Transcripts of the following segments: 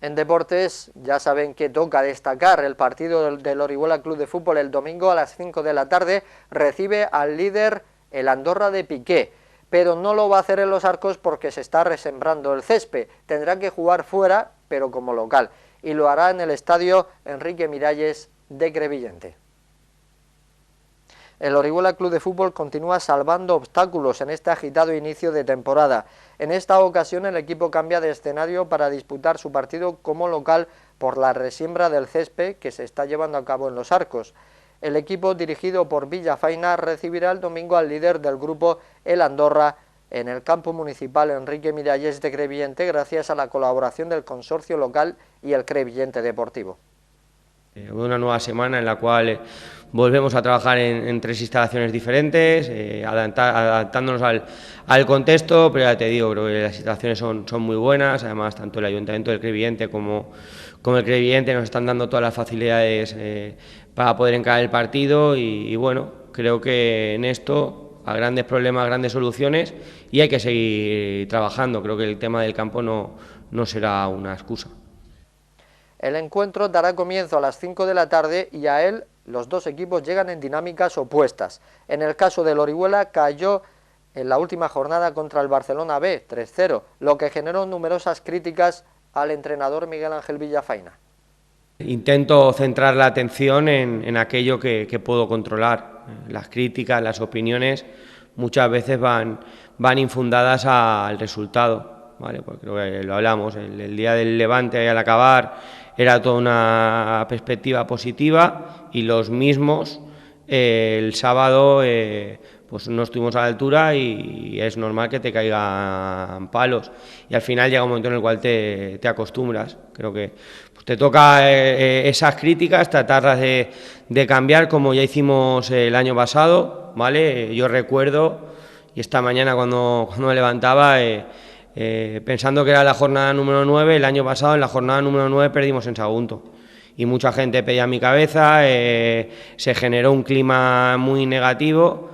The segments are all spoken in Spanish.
En deportes ya saben que toca destacar el partido del Orihuela Club de Fútbol el domingo a las 5 de la tarde, recibe al líder el Andorra de Piqué, pero no lo va a hacer en Los Arcos porque se está resembrando el césped, tendrá que jugar fuera pero como local y lo hará en el estadio Enrique Miralles de Crevillente. El Orihuela Club de Fútbol continúa salvando obstáculos en este agitado inicio de temporada. En esta ocasión el equipo cambia de escenario para disputar su partido como local por la resiembra del césped que se está llevando a cabo en Los Arcos. El equipo dirigido por Villafaina recibirá el domingo al líder del grupo, el Andorra, en el campo municipal Enrique Miralles de Crevillente gracias a la colaboración del consorcio local y el Crevillente Deportivo. Una nueva semana en la cual volvemos a trabajar en tres instalaciones diferentes, adaptándonos al contexto, pero ya te digo, creo que las instalaciones son muy buenas, además tanto el Ayuntamiento del Crevillente como el Crevillente nos están dando todas las facilidades para poder encarar el partido y bueno, creo que en esto a grandes problemas, grandes soluciones y hay que seguir trabajando, creo que el tema del campo no será una excusa. El encuentro dará comienzo a las 5 de la tarde y a él los dos equipos llegan en dinámicas opuestas. En el caso del Orihuela cayó en la última jornada contra el Barcelona B 3-0, lo que generó numerosas críticas al entrenador Miguel Ángel Villafaina. Intento centrar la atención en aquello que puedo controlar. Las críticas, las opiniones muchas veces van infundadas al resultado, ¿vale? Pues creo que lo hablamos, el día del Levante al acabar era toda una perspectiva positiva y los mismos el sábado pues no estuvimos a la altura y es normal que te caigan palos y al final llega un momento en el cual te acostumbras. Creo que pues, te toca esas críticas, tratarlas de cambiar como ya hicimos el año pasado, ¿vale? Yo recuerdo, y esta mañana cuando me levantaba, pensando que era la jornada número 9, el año pasado en la jornada número 9 perdimos en Sagunto y mucha gente pedía mi cabeza, se generó un clima muy negativo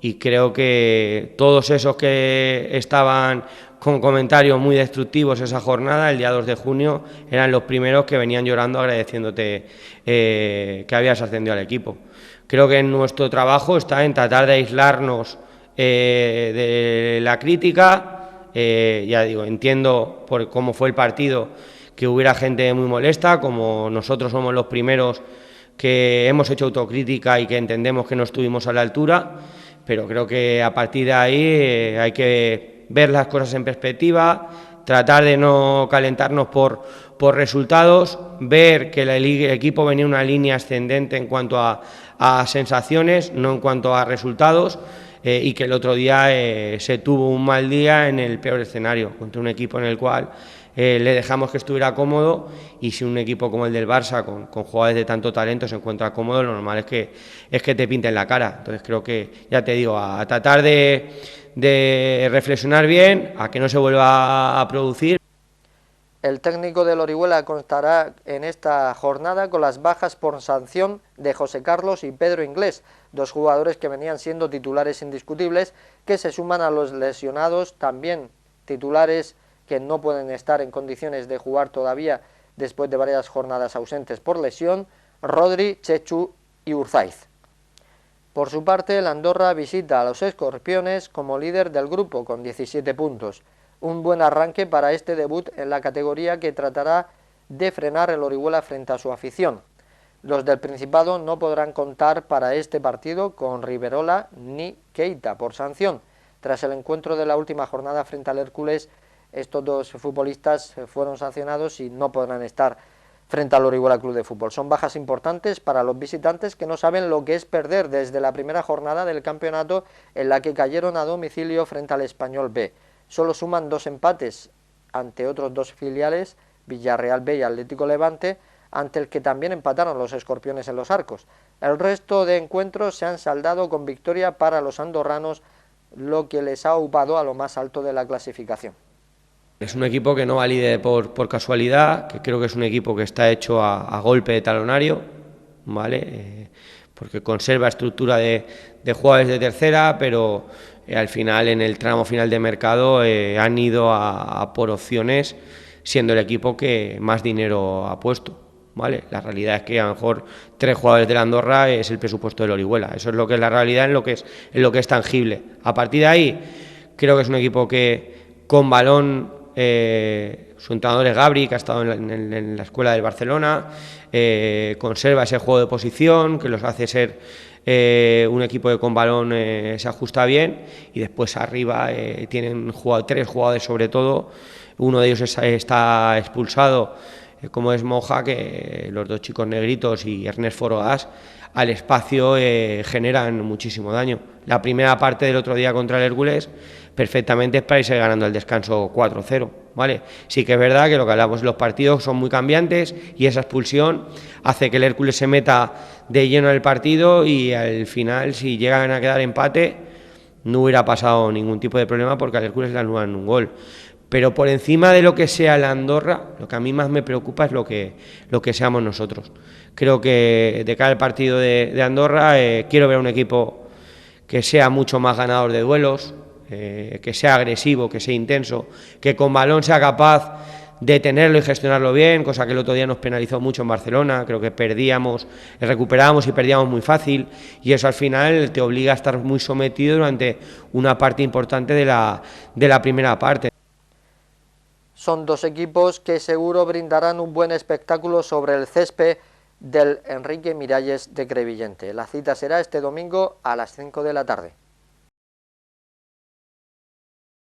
y creo que todos esos que estaban con comentarios muy destructivos esa jornada, el día 2 de junio, eran los primeros que venían llorando agradeciéndote que habías ascendido al equipo. Creo que nuestro trabajo está en tratar de aislarnos de la crítica. Ya digo, entiendo por cómo fue el partido que hubiera gente muy molesta, como nosotros somos los primeros que hemos hecho autocrítica y que entendemos que no estuvimos a la altura, pero creo que a partir de ahí hay que ver las cosas en perspectiva, tratar de no calentarnos por resultados, ver que el equipo venía en una línea ascendente en cuanto a sensaciones, no en cuanto a resultados, y que el otro día se tuvo un mal día en el peor escenario, contra un equipo en el cual le dejamos que estuviera cómodo y si un equipo como el del Barça, con jugadores de tanto talento, se encuentra cómodo, lo normal es que te pinten la cara. Entonces creo que, ya te digo, a tratar de reflexionar bien, a que no se vuelva a producir. El técnico del Orihuela constará en esta jornada con las bajas por sanción de José Carlos y Pedro Inglés, dos jugadores que venían siendo titulares indiscutibles, que se suman a los lesionados, también titulares que no pueden estar en condiciones de jugar todavía después de varias jornadas ausentes por lesión, Rodri, Chechu y Urzaiz. Por su parte, el Andorra visita a los Escorpiones como líder del grupo con 17 puntos. Un buen arranque para este debut en la categoría que tratará de frenar el Orihuela frente a su afición. Los del Principado no podrán contar para este partido con Riverola ni Keita por sanción. Tras el encuentro de la última jornada frente al Hércules, estos dos futbolistas fueron sancionados y no podrán estar frente al Orihuela Club de Fútbol. Son bajas importantes para los visitantes que no saben lo que es perder desde la primera jornada del campeonato en la que cayeron a domicilio frente al Español B. Solo suman 2 empates ante otros 2 filiales, Villarreal B y Atlético Levante, ante el que también empataron los Escorpiones en Los Arcos. El resto de encuentros se han saldado con victoria para los andorranos, lo que les ha upado a lo más alto de la clasificación. Es un equipo que no va líder por casualidad, que creo que es un equipo que está hecho a golpe de talonario, ¿vale? Porque conserva estructura de jugadores de tercera, pero al final, en el tramo final de mercado, han ido a por opciones siendo el equipo que más dinero ha puesto, ¿vale? La realidad es que a lo mejor 3 jugadores del Andorra es el presupuesto del Orihuela. Eso es lo que es la realidad, en lo que es tangible. A partir de ahí, creo que es un equipo que con balón, su entrenador es Gabri, que ha estado en la escuela del Barcelona, conserva ese juego de posición, que los hace ser un equipo que con balón se ajusta bien, y después arriba tienen 3 jugadores sobre todo. Uno de ellos está expulsado, como es Moja, que los 2 chicos negritos y Ernest Foroas al espacio generan muchísimo daño. La primera parte del otro día contra el Hércules perfectamente es para irse ganando el descanso 4-0, ¿vale? Sí que es verdad que lo que hablamos, los partidos son muy cambiantes y esa expulsión hace que el Hércules se meta de lleno en el partido, y al final, si llegan a quedar empate, no hubiera pasado ningún tipo de problema porque al Hércules le anulan un gol. Pero por encima de lo que sea la Andorra, lo que a mí más me preocupa es lo que seamos nosotros. Creo que de cara al partido de Andorra quiero ver un equipo que sea mucho más ganador de duelos, que sea agresivo, que sea intenso, que con balón sea capaz de tenerlo y gestionarlo bien, cosa que el otro día nos penalizó mucho en Barcelona. Creo que recuperábamos y perdíamos muy fácil, y eso al final te obliga a estar muy sometido durante una parte importante de la primera parte. Son 2 equipos que seguro brindarán un buen espectáculo sobre el césped del Enrique Miralles de Crevillente. La cita será este domingo a las 5 de la tarde.